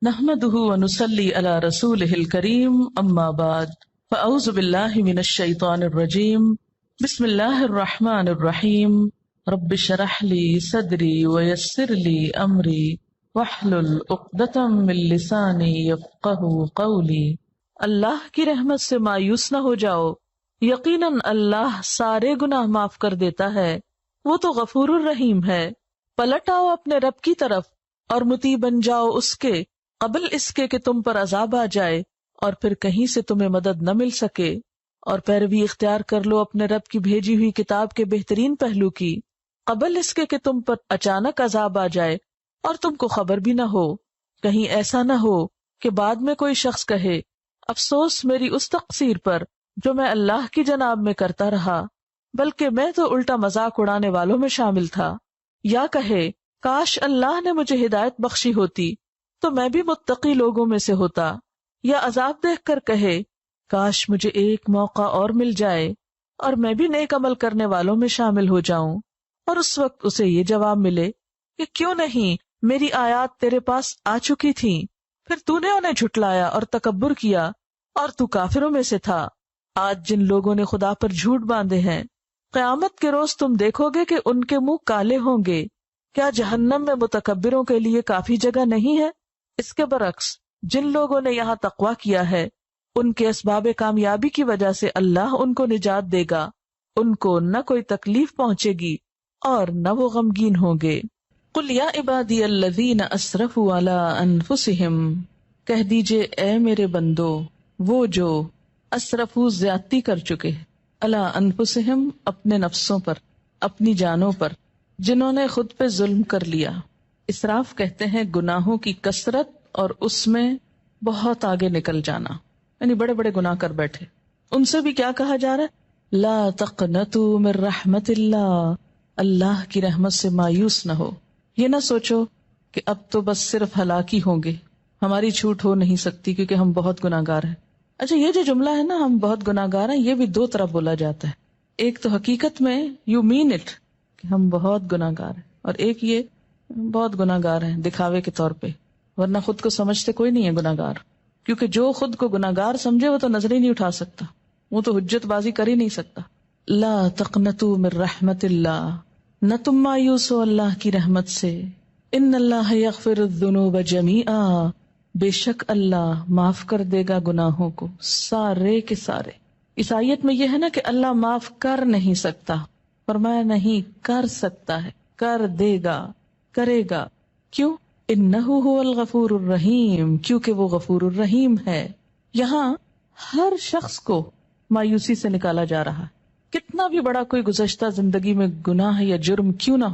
نحمده ونصلي على رسوله الكريم اما بعد فاعوذ بالله من الشيطان الرجيم بسم الله الرحمن الرحيم رب اشرح لي صدري ويسر لي امري واحلل عقدة من لساني يفقهوا قولي۔ اللہ کی رحمت سے مایوس نہ ہو جاؤ، یقیناً اللہ سارے گناہ معاف کر دیتا ہے، وہ تو غفور الرحیم ہے۔ پلٹ آؤ اپنے رب کی طرف اور مطیع بن جاؤ اس کے، قبل اس کے کہ تم پر عذاب آ جائے اور پھر کہیں سے تمہیں مدد نہ مل سکے، اور پیروی اختیار کر لو اپنے رب کی بھیجی ہوئی کتاب کے بہترین پہلو کی، قبل اس کے کہ تم پر اچانک عذاب آ جائے اور تم کو خبر بھی نہ ہو۔ کہیں ایسا نہ ہو کہ بعد میں کوئی شخص کہے افسوس میری اس تقصیر پر جو میں اللہ کی جناب میں کرتا رہا، بلکہ میں تو الٹا مذاق اڑانے والوں میں شامل تھا۔ یا کہے کاش اللہ نے مجھے ہدایت بخشی ہوتی تو میں بھی متقی لوگوں میں سے ہوتا۔ یا عذاب دیکھ کر کہے کاش مجھے ایک موقع اور مل جائے اور میں بھی نیک عمل کرنے والوں میں شامل ہو جاؤں، اور اس وقت اسے یہ جواب ملے کہ کیوں نہیں، میری آیات تیرے پاس آ چکی تھیں، پھر تو نے انہیں جھٹلایا اور تکبر کیا اور تو کافروں میں سے تھا۔ آج جن لوگوں نے خدا پر جھوٹ باندھے ہیں، قیامت کے روز تم دیکھو گے کہ ان کے منہ کالے ہوں گے۔ کیا جہنم میں متکبروں کے لیے کافی جگہ نہیں ہے؟ اس کے برعکس جن لوگوں نے یہاں تقویٰ کیا ہے، ان کے اسباب کامیابی کی وجہ سے اللہ ان کو نجات دے گا، ان کو نہ کوئی تکلیف پہنچے گی اور نہ وہ غمگین ہوں گے۔ قل یا عبادی الذین اسرفوا علی انفسہم، کہہ دیجئے اے میرے بندو، وہ جو اسرفوا زیادتی کر چکے، علی انفسہم اپنے نفسوں پر، اپنی جانوں پر، جنہوں نے خود پہ ظلم کر لیا۔ اسراف کہتے ہیں گناہوں کی کثرت اور اس میں بہت آگے نکل جانا، یعنی بڑے بڑے گناہ کر بیٹھے۔ ان سے بھی کیا کہا جا رہا ہے؟ لا تقنطوا من رحمت اللہ، اللہ کی رحمت سے مایوس نہ ہو۔ یہ نہ سوچو کہ اب تو بس صرف ہلاکی ہوں گے، ہماری چھوٹ ہو نہیں سکتی کیونکہ ہم بہت گناہگار ہیں۔ اچھا، یہ جو جملہ ہے نا، ہم بہت گناہگار ہیں، یہ بھی دو طرح بولا جاتا ہے۔ ایک تو حقیقت میں یو مین اٹ کہ ہم بہت گناہگار ہیں، اور ایک یہ بہت گناہگار ہیں دکھاوے کے طور پہ، ورنہ خود کو سمجھتے کوئی نہیں ہے گناہگار، کیونکہ جو خود کو گناہگار سمجھے وہ تو نظر ہی نہیں اٹھا سکتا، وہ تو حجت بازی کر ہی نہیں سکتا۔ لا تقنطوا من رحمت اللہ، نہ تم مایوس ہو اللہ کی رحمت سے۔ ان اللہ یغفر الذنوب جمیعا، بے شک اللہ معاف کر دے گا گناہوں کو سارے کے سارے۔ اس آیت میں یہ ہے نا کہ اللہ معاف کر نہیں سکتا، فرمایا نہیں کر سکتا ہے، کر دے گا، کرے گا۔ کیوں؟ انہ هو الغفور الرحیم، کیونکہ وہ غفور الرحیم ہے۔ یہاں ہر شخص کو مایوسی سے نکالا جا رہا ہے، کتنا بھی بڑا کوئی گزشتہ زندگی میں گناہ یا جرم کیوں نہ ہو۔